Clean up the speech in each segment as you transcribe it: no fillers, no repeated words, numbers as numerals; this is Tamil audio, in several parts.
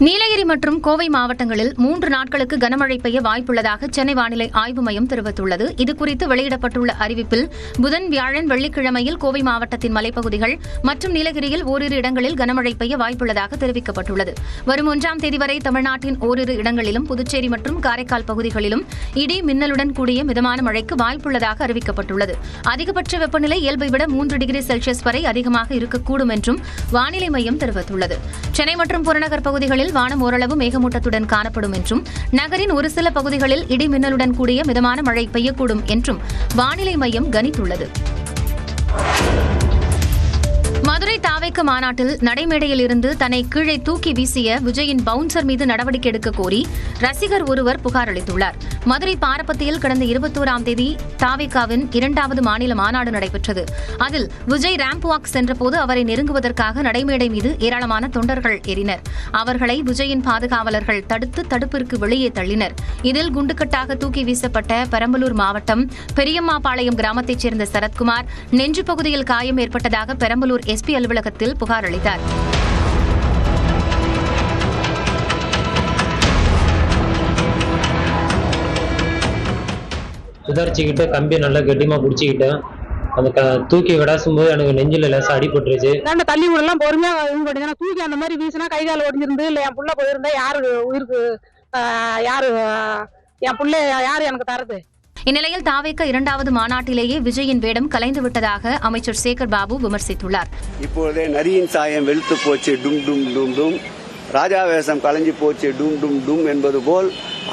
நீலகிரி மற்றும் கோவை மாவட்டங்களில் 3 நாட்களுக்கு கனமழை பெய்ய வாய்ப்புள்ளதாக சென்னை வானிலை ஆய்வு மையம் தெரிவித்துள்ளது. இதுகுறித்து வெளியிடப்பட்டுள்ள அறிவிப்பில் புதன், வியாழன், வெள்ளிக்கிழமையில் கோவை மாவட்டத்தின் மலைப்பகுதிகள் மற்றும் நீலகிரியில் ஓரிரு இடங்களில் கனமழை பெய்ய வாய்ப்புள்ளதாக தெரிவிக்கப்பட்டுள்ளது. வரும் 1ஆம் தேதி வரை தமிழ்நாட்டின் ஓரிரு இடங்களிலும், புதுச்சேரி மற்றும் காரைக்கால் பகுதிகளிலும் இடி மின்னலுடன் கூடிய மிதமான மழைக்கு வாய்ப்புள்ளதாக அறிவிக்கப்பட்டுள்ளது. அதிகபட்ச வெப்பநிலை இயல்பை விட 3 டிகிரி செல்சியஸ் வரை அதிகமாக இருக்கக்கூடும் என்றும் வானிலை மையம் தெரிவித்துள்ளது. சென்னை மற்றும் புறநகர் பகுதிகளில் வானம் ஓரளவு மேகமூட்டத்துடன் காணப்படும் என்றும், நகரின் ஒரு சில பகுதிகளில் இடி மின்னலுடன் கூடிய மிதமான மழை பெய்யக்கூடும் என்றும் வானிலை மையம் கணித்துள்ளது. மதுரை தாவேக்க மாநாட்டில் நடைமேடையில் இருந்து தன்னை கீழே தூக்கி வீசிய விஜயின் பவுன்சர் மீது நடவடிக்கை எடுக்க கோரி ரசிகர் ஒருவர் புகார் அளித்துள்ளார். மதுரை பாரப்பத்தியில் கடந்த 21ஆம் தேதி தாவேக்காவின் 2வது மாநில மாநாடு நடைபெற்றது. அதில் விஜய் ரேம்ப் வாக் சென்றபோது அவரை நெருங்குவதற்காக நடைமேடை மீது ஏராளமான தொண்டர்கள் ஏறினர். அவர்களை விஜயின் பாதுகாவலர்கள் தடுத்து தடுப்பிற்கு வெளியே தள்ளினர். இதில் குண்டுக்கட்டாக தூக்கி வீசப்பட்ட பெரம்பலூர் மாவட்டம் பெரியம்மாபாளையம் கிராமத்தைச் சேர்ந்த சரத்குமார் நெஞ்சு பகுதியில் காயம் ஏற்பட்டதாக பெரம்பலூர் எஸ்பி அலுவலகத்தில் புகார் அளித்தார். சுதாரிச்சுக்கிட்டு கம்பியை நல்லா கெட்டியமா பிடிச்சிக்கிட்டேன். அந்த தூக்கி விடாசும்போது எனக்கு நெஞ்சில லேசா அடிபட்டுருச்சு. தள்ளி விடலாம், பொறுமையா தூக்கி அந்த மாதிரி வீசினா கை கால் ஒடிஞ்சிருந்து இல்ல என் புள்ள போயிருந்தா யாரு உயிருக்கு யாரு என் புள்ள யாரு எனக்கு தரது? இந்நிலையில் தாவேக்க 2வது மாநாட்டிலேயே விஜயின் வேடம் கலைந்து விட்டதாக அமைச்சர் சேகர் பாபு விமர்சித்துள்ளார். இப்பொழுதே நரியின் சாயம் வெளுத்து போச்சு, டும் டும் டும் டும், ராஜா வேஷம் கலைஞ்சு போச்சு, டும் டும் டும் என்பது போல்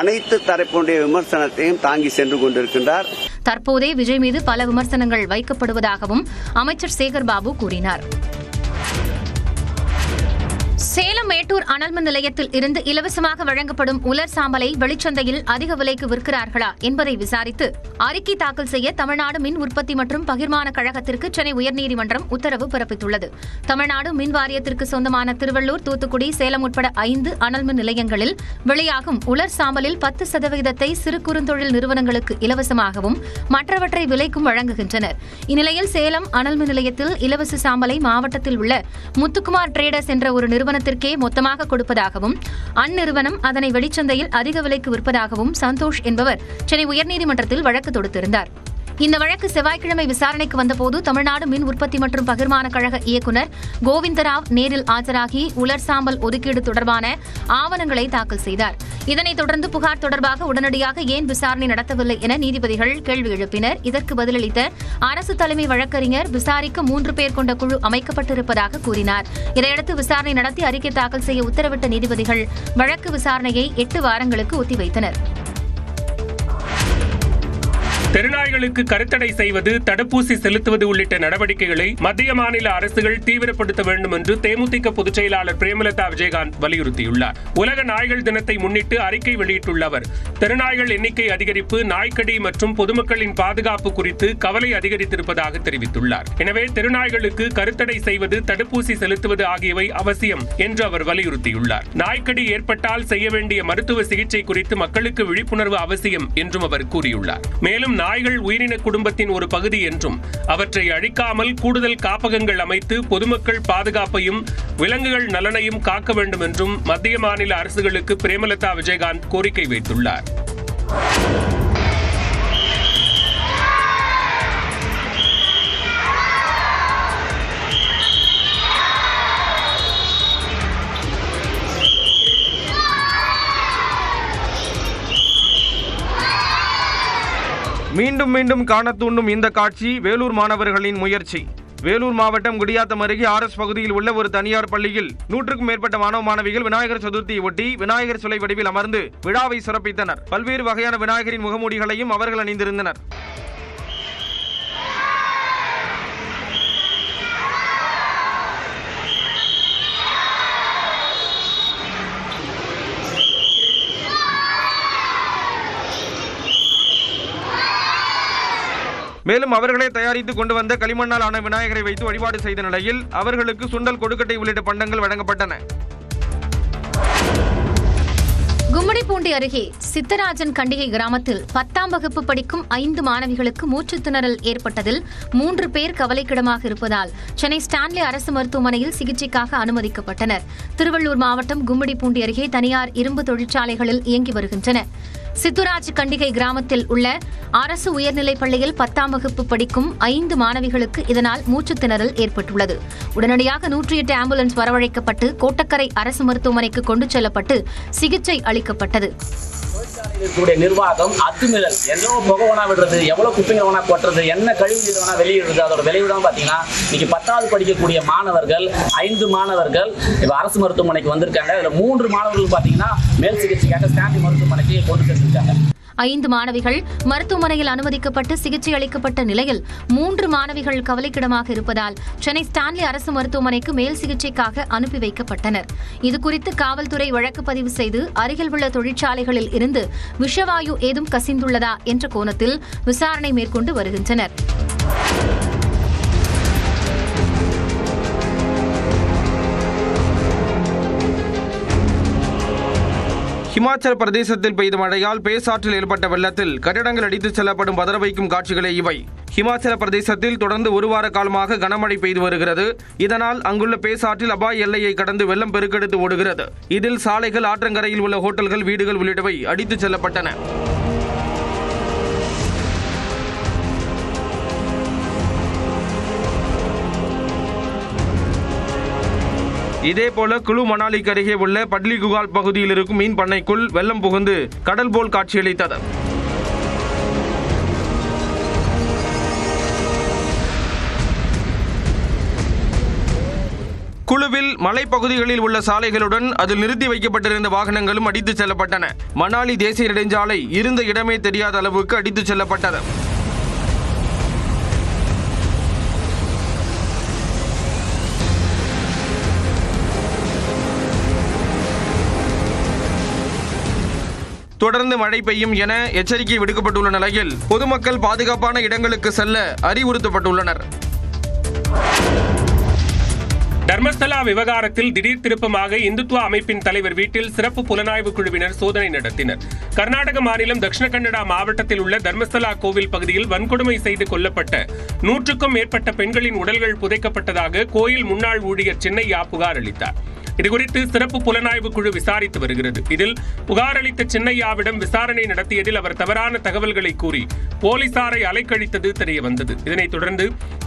அனைத்து தரப்புடைய விமர்சனத்தையும் தாங்கி சென்று கொண்டிருக்கின்றார். தற்போதே விஜய் மீது பல விமர்சனங்கள் வைக்கப்படுவதாகவும் அமைச்சர் சேகர் பாபு கூறினார். சேலம் மேட்டூர் அனல்மின் நிலையத்தில் இருந்து இலவசமாக வழங்கப்படும் உலர் சாம்பலை வெளிச்சந்தையில் அதிக விலைக்கு விற்கிறார்களா என்பதை விசாரித்து அறிக்கை தாக்கல் செய்ய தமிழ்நாடு மின் உற்பத்தி மற்றும் பகிர்மான கழகத்திற்கு சென்னை உயர்நீதிமன்றம் உத்தரவு பிறப்பித்துள்ளது. தமிழ்நாடு மின் வாரியத்திற்கு சொந்தமான திருவள்ளூர், தூத்துக்குடி, சேலம் உட்பட 5 அனல்மின் நிலையங்களில் வெளியாகும் உலர் சாம்பலில் 10% சிறு குறுந்தொழில் நிறுவனங்களுக்கு இலவசமாகவும் மற்றவற்றை விலைக்கும் வழங்குகின்றனர். இந்நிலையில் சேலம் அனல்மின் நிலையத்தில் இலவச சாம்பலை மாவட்டத்தில் உள்ள முத்துக்குமார் டிரேடர்ஸ் என்ற ஒரு நிறுவனத்திற்கே மொத்தமாக கொடுப்பதாகவும், அந்நிறுவனம் அதனை வெளிச்சந்தையில் அதிக விலைக்கு விற்பதாகவும் சந்தோஷ் என்பவர் சென்னை உயர்நீதிமன்றத்தில் வழக்கு தொடுத்திருந்தார். இந்த வழக்கு செவ்வாய்க்கிழமை விசாரணைக்கு வந்தபோது தமிழ்நாடு மின் உற்பத்தி மற்றும் பகிர்மான கழக இயக்குநர் கோவிந்தராவ் நேரில் ஆஜராகி உலர் சாம்பல் ஒதுக்கீடு தொடர்பான ஆவணங்களை தாக்கல் செய்தார். இதனைத் தொடர்ந்து புகார் தொடர்பாக உடனடியாக ஏன் விசாரணை நடத்தவில்லை என நீதிபதிகள் கேள்வி எழுப்பினர். இதற்கு பதிலளித்த அரசு தலைமை வழக்கறிஞர் விசாரிக்க 3 பேர் கொண்ட குழு அமைக்கப்பட்டிருப்பதாக கூறினார். இதையடுத்து விசாரணை நடத்தி அறிக்கை தாக்கல் செய்ய உத்தரவிட்ட நீதிபதிகள் வழக்கு விசாரணையை 8 வாரங்களுக்கு ஒத்திவைத்தனர். தெருநாய்களுக்கு கருத்தடை செய்வது, தடுப்பூசி செலுத்துவது உள்ளிட்ட நடவடிக்கைகளை மத்திய மாநில அரசுகள் தீவிரப்படுத்த வேண்டும் என்று தேமுதிக பொதுச் செயலாளர் பிரேமலதா விஜயகாந்த் வலியுறுத்தியுள்ளார். உலக நாய்கள் தினத்தை முன்னிட்டு அறிக்கை வெளியிட்டுள்ள அவர், தெருநாய்கள் எண்ணிக்கை அதிகரிப்பு, நாய்க்கடி மற்றும் பொதுமக்களின் பாதுகாப்பு குறித்து கவலை அதிகரித்திருப்பதாக தெரிவித்துள்ளார். எனவே தெருநாய்களுக்கு கருத்தடை செய்வது, தடுப்பூசி செலுத்துவது ஆகியவை அவசியம் என்று அவர் வலியுறுத்தியுள்ளார். நாய்க்கடி ஏற்பட்டால் செய்ய வேண்டிய மருத்துவ சிகிச்சை குறித்து மக்களுக்கு விழிப்புணர்வு அவசியம் என்றும் அவர் கூறியுள்ளார். மேலும் நாய்கள் உயிரின குடும்பத்தின் ஒரு பகுதி என்றும் அவற்றை அழிக்காமல் கூடுதல் காப்பகங்கள் அமைத்து பொதுமக்கள் பாதுகாப்பையும் விலங்குகள் நலனையும் காக்க வேண்டும் என்றும் மத்திய மாநில அரசுகளுக்கு பிரேமலதா விஜயகாந்த் கோரிக்கை வைத்துள்ளார். மீண்டும் மீண்டும் காண தூண்டும் இந்த காட்சி வேலூர் மாணவர்களின் முயற்சி. வேலூர் மாவட்டம் குடியாத்தம் அருகே RS பகுதியில் உள்ள ஒரு தனியார் பள்ளியில் 100க்கும் மேற்பட்ட மாணவ மாணவிகள் விநாயகர் சதுர்த்தியை ஒட்டி விநாயகர் சிலை வடிவில் அமர்ந்து விழாவை சிறப்பித்தனர். பல்வேறு வகையான விநாயகரின் முகமூடிகளையும் அவர்கள் அணிந்திருந்தனர். மேலும் அவர்களே தயாரித்து கொண்டு வந்த களிமண்ணால் ஆன விநாயகரை வைத்து வழிபாடு செய்த நிலையில் அவர்களுக்கு சுண்டல், கொழுக்கட்டை உள்ளிட்ட பண்டங்கள் வழங்கப்பட்டன. கும்மிடிப்பூண்டி அருகே சித்தராஜன் கண்டிகை கிராமத்தில் 10ஆம் வகுப்பு படிக்கும் 5 மாணவிகளுக்கு மூச்சுத்திணறல் ஏற்பட்டதில் 3 பேர் கவலைக்கிடமாக இருப்பதால் சென்னை ஸ்டான்லி அரசு மருத்துவமனையில் சிகிச்சைக்காக அனுமதிக்கப்பட்டனர். திருவள்ளூர் மாவட்டம் கும்மிடிப்பூண்டி அருகே தனியார் இரும்பு தொழிற்சாலைகளில் இயங்கி வருகின்றன. சித்துராஜ் கண்டிகை கிராமத்தில் உள்ள அரசு உயர்நிலைப் பள்ளியில் 10ஆம் வகுப்பு படிக்கும் 5 மாணவிகளுக்கு இதனால் மூச்சுத்திணறல் ஏற்பட்டுள்ளது. உடனடியாக 108 ஆம்புலன்ஸ் வரவழைக்கப்பட்டு கோட்டக்கரை அரசு மருத்துவமனைக்கு கொண்டு செல்லப்பட்டு சிகிச்சை அளிக்கப்பட்டது. நிர்வாகம் அத்துமீறல், எவ்வளவு புகை வேணா விடுறது, எவ்வளவு குப்பைங்க வேணா கொட்டுறது, என்ன கழிவு நீர் வேணா வெளியிடுறது. அதோட விளைவுதான் பாத்தீங்கன்னா இன்னைக்கு 10வது படிக்கக்கூடிய மாணவர்கள் 5 மாணவர்கள் அரசு மருத்துவமனைக்கு வந்திருக்காங்க. இதுல 3 மாணவர்கள் பாத்தீங்கன்னா மேல் சிகிச்சைக்காக ஸ்டான்லி மருத்துவமனைக்கு கொண்டு சென்றிருக்காங்க. 5 மாணவிகள் மருத்துவமனையில் அனுமதிக்கப்பட்டு சிகிச்சை அளிக்கப்பட்ட நிலையில் 3 மாணவிகள் கவலைக்கிடமாக இருப்பதால் சென்னை ஸ்டான்லி அரசு மருத்துவமனைக்கு மேல் சிகிச்சைக்காக அனுப்பி வைக்கப்பட்டனர். இதுகுறித்து காவல்துறை வழக்கு பதிவு செய்து அருகில் உள்ள தொழிற்சாலைகளில் இருந்து விஷவாயு ஏதும் கசிந்துள்ளதா என்ற கோணத்தில் விசாரணை மேற்கொண்டு வருகின்றனர். ஹிமாச்சல பிரதேசத்தில் பெய்த மழையால் பேசாற்றில் ஏற்பட்ட வெள்ளத்தில் கட்டிடங்கள் அடித்துச் செல்லப்படும் பதற வைக்கும் காட்சிகளே இவை. ஹிமாச்சல பிரதேசத்தில் தொடர்ந்து 1 வார காலமாக கனமழை பெய்து வருகிறது. இதனால் அங்குள்ள பேசாற்றில் அபாய எல்லையை கடந்து வெள்ளம் பெருக்கெடுத்து ஓடுகிறது. இதில் சாலைகள், ஆற்றங்கரையில் உள்ள ஹோட்டல்கள், வீடுகள் உள்ளிட்டவை அடித்துச் செல்லப்பட்டன. இதேபோல குழு மணாலிக்கு அருகே உள்ள பட்லி குகால் பகுதியில் இருக்கும் மீன் பண்ணைக்குள் வெள்ளம் புகுந்து கடல் போல் காட்சியளித்தது. குழுவில் மலைப்பகுதிகளில் உள்ள சாலைகளுடன் அதில் நிறுத்தி வைக்கப்பட்டிருந்த வாகனங்களும் அடித்துச் செல்லப்பட்டன. மணாலி தேசிய நெடுஞ்சாலை இருந்த இடமே தெரியாத அளவுக்கு அடித்துச் செல்லப்பட்டது. தொடர்ந்து மழை பெய்யும் என எச்சரிக்கை விடுக்கப்பட்டுள்ள நிலையில் பொதுமக்கள் பாதுகாப்பான இடங்களுக்கு செல்ல அறிவுறுத்தப்பட்டுள்ளனர். தர்மஸ்தலா விவகாரத்தில் திடீர் திருப்பமாக இந்துத்துவா அமைப்பின் தலைவர் வீட்டில் சிறப்பு புலனாய்வு குழுவினர் சோதனை நடத்தினர். கர்நாடக மாநிலம் தட்சிண கன்னடா மாவட்டத்தில் உள்ள தர்மஸ்தலா கோவில் பகுதியில் வன்கொடுமை செய்து கொல்லப்பட்ட 100க்கும் மேற்பட்ட பெண்களின் உடல்கள் புதைக்கப்பட்டதாக கோயில் முன்னாள் ஊழியர் சின்னையா புகார் அளித்தார். இதுகுறித்து சிறப்பு புலனாய்வு குழு விசாரித்து வருகிறது. இதில் புகார் அளித்த சின்னையாவிடம் விசாரணை நடத்தியதில் அவர் தவறான தகவல்களை கூறி போலீசாரை அலைக்கழித்தது தெரியவந்தது. இதனைத் தொடர்ந்து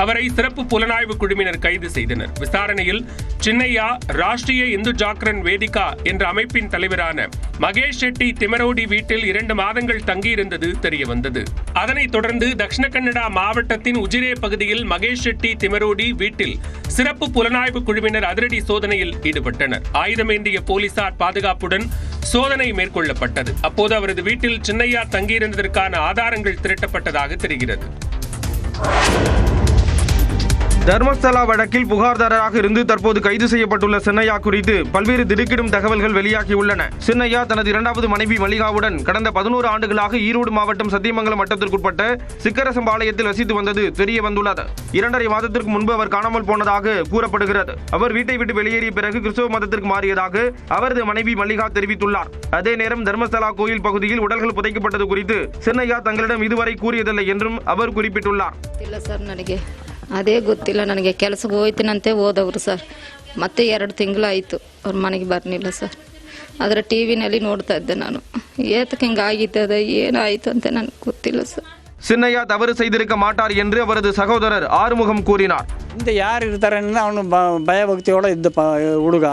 அவரை சிறப்பு புலனாய்வு குழுவினர் கைது செய்தனர். விசாரணையில் சின்னையா ராஷ்டிரிய இந்து ஜாக்ரன் வேதிகா என்ற அமைப்பின் தலைவரான மகேஷ் ஷெட்டி திமரோடி வீட்டில் 2 மாதங்கள் தங்கியிருந்தது தெரியவந்தது. அதனைத் தொடர்ந்து தட்சிண கன்னடா மாவட்டத்தின் உஜிரே பகுதியில் மகேஷ் ஷெட்டி திமரோடி வீட்டில் சிறப்பு புலனாய்வு குழுவினர் அதிரடி சோதனையில் ஈடுபட்டனர். ஆயுதமேந்திய போலீசார் பாதுகாப்புடன் சோதனை மேற்கொள்ளப்பட்டது. அப்போது அவரது வீட்டில் சின்னையா தங்கியிருந்ததற்கான ஆதாரங்கள் திரட்டப்பட்டதாக தெரிகிறது. தர்மஸ்தலா வழக்கில் புகார்தாரராக இருந்து தற்போது கைது செய்யப்பட்டுள்ள சின்னையா குறித்து பல்வேறு திடுக்கிடும் தகவல்கள் வெளியாகியுள்ளன. சின்னையா தனது 2வது மனைவி மல்லிகாவுடன் கடந்த 11 ஆண்டுகளாக ஈரோடு மாவட்டம் சத்தியமங்கலம் வட்டத்திற்குட்பட்ட சிக்கரசம்பாளையத்தில் வசித்து வந்தது தெரிய வந்துள்ளது. 2.5 மாதத்திற்கு முன்பு அவர் காணாமல் போனதாக கூறப்படுகிறது. அவர் வீட்டை விட்டு வெளியேறிய பிறகு கிறிஸ்தவ மதத்திற்கு மாறியதாக அவரது மனைவி மல்லிகா தெரிவித்துள்ளார். அதே நேரம் தர்மஸ்தலா கோயில் பகுதியில் உடல்கள் புதைக்கப்பட்டது குறித்து சின்னையா தங்களிடம் இதுவரை கூறியதில்லை என்றும் அவர் குறிப்பிட்டுள்ளார். ಅದೇ ಗೊತ್ತಿಲ್ಲ ನನಗೆ. ಕೆಲಸಕ್ಕೆ ಹೋಯ್ತೀನಂತೆ ಹೋದವರು ಸರ್. ಮತ್ತೆ 2 ತಿಂಗಳಾಯಿತು ಅವ್ರ ಮನೆಗೆ ಬರಲಿಲ್ಲ ಸರ್. ಅದರ ಟಿವಿನಲ್ಲಿ ನೋಡ್ತಾ ಇದ್ದೆ ನಾನು. ಏತಕ್ಕೆ ಹಿಂಗಾಗಿದ್ದದ ಏನಾಯಿತು ಅಂತ ನನಗೆ ಗೊತ್ತಿಲ್ಲ ಸರ್. சின்னையா தவறு செய்திருக்க மாட்டார் என்று அவரது சகோதரர் ஆறுமுகம் கூறினார். ಹಿಂದೆ ಯಾರು ಇರ್ತಾರೆ ಅಂದ್ರೆ ಅವನು ಭಯಭಕ್ತಿಯೋட ಇದ್ದ ಹುಡುಗ.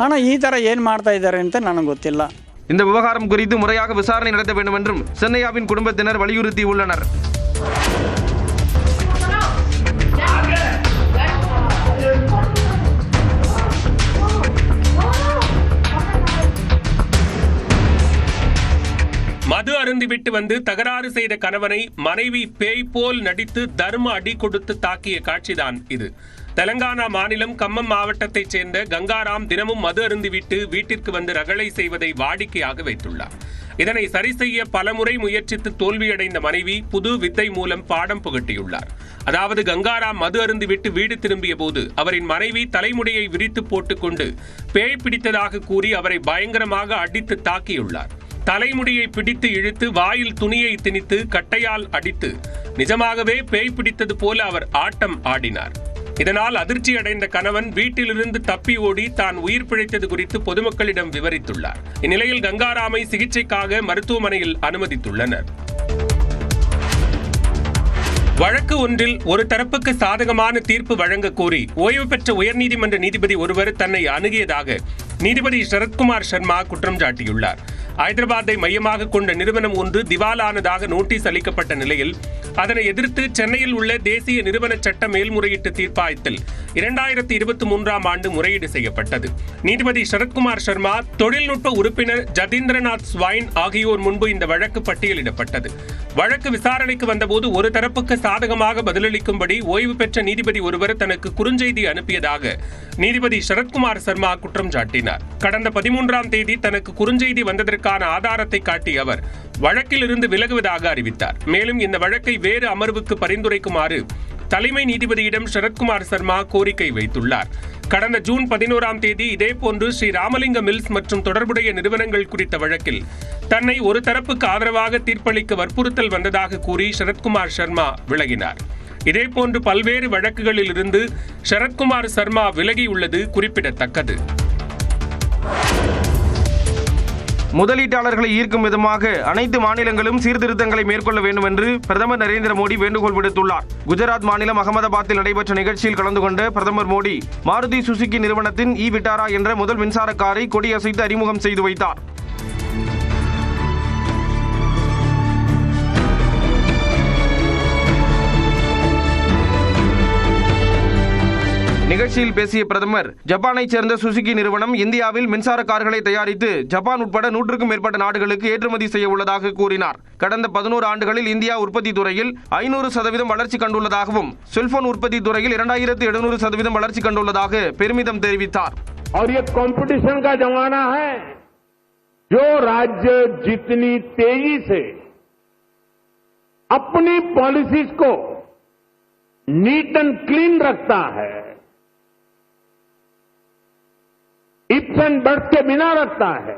ஆனால் ಈ ಥರ ಏನು ಮಾಡ್ತಾ ಇದ್ದಾರೆ ಅಂತ ನನಗೆ ಗೊತ್ತಿಲ್ಲ. இந்த விவகாரம் குறித்து முறையாக விசாரணை நடத்த வேண்டும் என்றும் சின்னையாவின் குடும்பத்தினர் வலியுறுத்தியுள்ளனர். மது அருந்திவிட்டு வந்து தகராறு செய்த கணவனை மனைவி பேய் போல் நடித்து தர்ம அடி கொடுத்து தாக்கிய காட்சிதான் இது. தெலங்கானா மாநிலம் கம்மம் மாவட்டத்தைச் சேர்ந்த கங்காராம் தினமும் மது அருந்திவிட்டு வீட்டிற்கு வந்து ரகளை செய்வதை வாடிக்கையாக வைத்துள்ளார். இதனை சரி செய்ய பலமுறை முயற்சித்து தோல்வியடைந்த மனைவி புது வித்தை மூலம் பாடம் புகட்டியுள்ளார். அதாவது கங்காராம் மது அருந்திவிட்டு வீடு திரும்பிய போது அவரின் மனைவி தலைமுடியை விரித்து போட்டுக்கொண்டு பேய் பிடித்ததாக கூறி அவரை பயங்கரமாக அடித்து தாக்கியுள்ளார். தலைமுடியை பிடித்து இழுத்து வாயில் துணியை திணித்து கட்டையால் அடித்து நிஜமாகவே பேய் பிடித்தது போல அவர் ஆட்டம் ஆடினார். இதனால் அதிர்ச்சி அடைந்த கணவன் வீட்டிலிருந்து தப்பி ஓடி தான் உயிர் பிழைத்தது குறித்து பொதுமக்களிடம் விவரித்துள்ளார். இந்நிலையில் கங்காராமை சிகிச்சைக்காக மருத்துவமனையில் அனுமதித்துள்ளனர். வழக்கு ஒன்றில் ஒரு தரப்புக்கு சாதகமான தீர்ப்பு வழங்க கோரி ஓய்வு பெற்ற உயர்நீதிமன்ற நீதிபதி ஒருவர் தன்னை அணுகியதாக நீதிபதி சரத்குமார் சர்மா குற்றம் சாட்டியுள்ளார். ஐதராபாத்தை மையமாக கொண்ட நிறுவனம் ஒன்று திவாலானதாக நோட்டீஸ் அளிக்கப்பட்ட நிலையில் அதனை எதிர்த்து சென்னையில் உள்ள தேசிய நிறுவன சட்ட மேல்முறையீட்டு தீர்ப்பாயத்தில் 2023ஆம் ஆண்டு முறையீடு செய்யப்பட்டது. நீதிபதி சரத்குமார் சர்மா, தொழில்நுட்ப உறுப்பினர் ஜதீந்திரநாத் ஸ்வைன் ஆகியோர் முன்பு இந்த வழக்கு பட்டியலிடப்பட்டது. வழக்கு விசாரணைக்கு வந்தபோது ஒரு தரப்புக்கு சாதகமாக பதிலளிக்கும்படி ஓய்வு பெற்ற நீதிபதி ஒருவர் தனக்கு குறுஞ்செய்தி அனுப்பியதாக நீதிபதி சரத்குமார் சர்மா குற்றம் சாட்டினார். கடந்த 13ஆம் தேதி தனக்கு குறுஞ்செய்தி வந்ததற்கான ஆதாரத்தை காட்டிய அவர் வழக்கில் இருந்து விலகுவதாக அறிவித்தார். மேலும் இந்த வழக்கை வேறு அமர்வுக்கு பரிந்துரைக்குமாறு தலைமை நீதிபதியிடம் சரத்குமார் சர்மா கோரிக்கை வைத்துள்ளார். கடந்த ஜூன் 11ஆம் தேதி இதேபோன்று ஸ்ரீ ராமலிங்க மில்ஸ் மற்றும் தொடர்புடைய நிறுவனங்கள் குறித்த வழக்கில் தன்னை ஒரு தரப்புக்கு ஆதரவாக தீர்ப்பளிக்க வற்புறுத்தல் வந்ததாக கூறி சரத்குமார் சர்மா விலகினார். இதேபோன்று பல்வேறு வழக்குகளில் இருந்து சரத்குமார் சர்மா விலகியுள்ளது குறிப்பிடத்தக்கது. முதலீட்டாளர்களை ஈர்க்கும் விதமாக அனைத்து மாநிலங்களும் சீர்திருத்தங்களை மேற்கொள்ள வேண்டும் என்று பிரதமர் நரேந்திர மோடி வேண்டுகோள் விடுத்துள்ளார். குஜராத் மாநிலம் அகமதாபாத்தில் நடைபெற்ற நிகழ்ச்சியில் கலந்து கொண்ட பிரதமர் மோடி மாருதி சுசுகி நிறுவனத்தின் இ விட்டாரா என்ற முதல் மின்சார காரை கொடியசைத்து அறிமுகம் செய்து வைத்தார். நிகழ்ச்சியில் பேசிய பிரதமர், ஜப்பானைச் சேர்ந்த சுசுகி நிறுவனம் இந்தியாவில் மின்சார கார்களை தயாரித்து ஜப்பான் உட்பட 100க்கும் மேற்பட்ட நாடுகளுக்கு ஏற்றுமதி செய்ய உள்ளதாக கூறினார். கடந்த 11 ஆண்டுகளில் இந்தியா உற்பத்தி துறையில் 500% வளர்ச்சி கண்டுள்ளதாகவும் செல்போன் உற்பத்தி துறையில் 2700% வளர்ச்சி கண்டுள்ளதாக பெருமிதம் தெரிவித்தார். और ये कंपटीशन का जमाना है। जो राज्य जितनी तेजी से अपनी पॉलिसीज को नीट एंड क्लीन रखता है, इप्स एंड बट्स के बिना रखता है,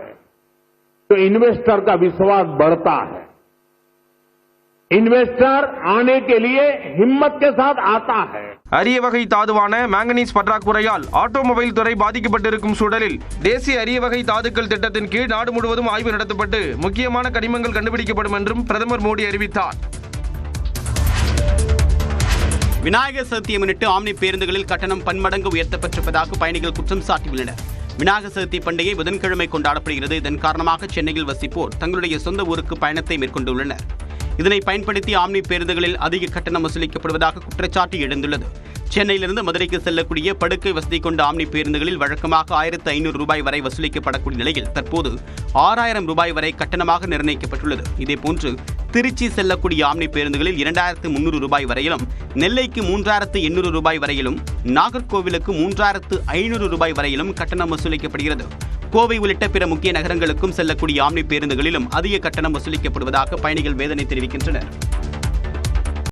तो इन्वेस्टर का विश्वास बढ़ता है। इन्वेस्टर आने के लिए हिम्मत के साथ आता है. அரிய வகை தாதுவான மாங்கனீஸ் பற்றாக்குறையால் ஆட்டோமொபைல் துறை பாதிக்கப்பட்டிருக்கும் சூழலில் தேசிய அரிய வகை தாதுக்கள் திட்டத்தின் கீழ் நாடு முழுவதும் ஆய்வு நடத்தப்பட்டு முக்கியமான கனிமங்கள் கண்டுபிடிக்கப்படும் என்றும் பிரதமர் மோடி அறிவித்தார். விநாயகர் சதுர்த்தியை முன்னிட்டு ஆம்னி பேருந்துகளில் கட்டணம் பன்மடங்கு உயர்த்தப்பட்டிருப்பதாக பயணிகள் குற்றம் சாட்டியுள்ளனர். விநாயகர் சதுர்த்தி பண்டிகை புதன்கிழமை கொண்டாடப்படுகிறது. இதன் காரணமாக சென்னையில் வசிப்போர் தங்களுடைய சொந்த ஊருக்கு பயணத்தை மேற்கொண்டுள்ளனர். இதனை பயன்படுத்தி ஆம்னி பேருந்துகளில் அதிக கட்டணம் வசூலிக்கப்படுவதாக குற்றச்சாட்டு எழுந்துள்ளது. சென்னையிலிருந்து மதுரைக்கு செல்லக்கூடிய படுக்கை வசதி கொண்ட ஆம்னி பேருந்துகளில் வழக்கமாக 1500 ரூபாய் வரை வசூலிக்கப்படக்கூடிய நிலையில் தற்போது 6000 ரூபாய் வரை கட்டணமாக நிர்ணயிக்கப்பட்டுள்ளது. இதேபோன்று திருச்சி செல்லக்கூடிய ஆம்னி பேருந்துகளில் 2300 ரூபாய் வரையிலும், நெல்லைக்கு 3800 ரூபாய் வரையிலும், நாகர்கோவிலுக்கு 3500 ரூபாய் வரையிலும் கட்டணம் வசூலிக்கப்படுகிறது. கோவை உள்ளிட்ட பிற முக்கிய நகரங்களுக்கும் செல்லக்கூடிய ஆம்னி பேருந்துகளிலும் அதிக கட்டணம் வசூலிக்கப்படுவதாக பயணிகள் வேதனை தெரிவிக்கின்றனர்.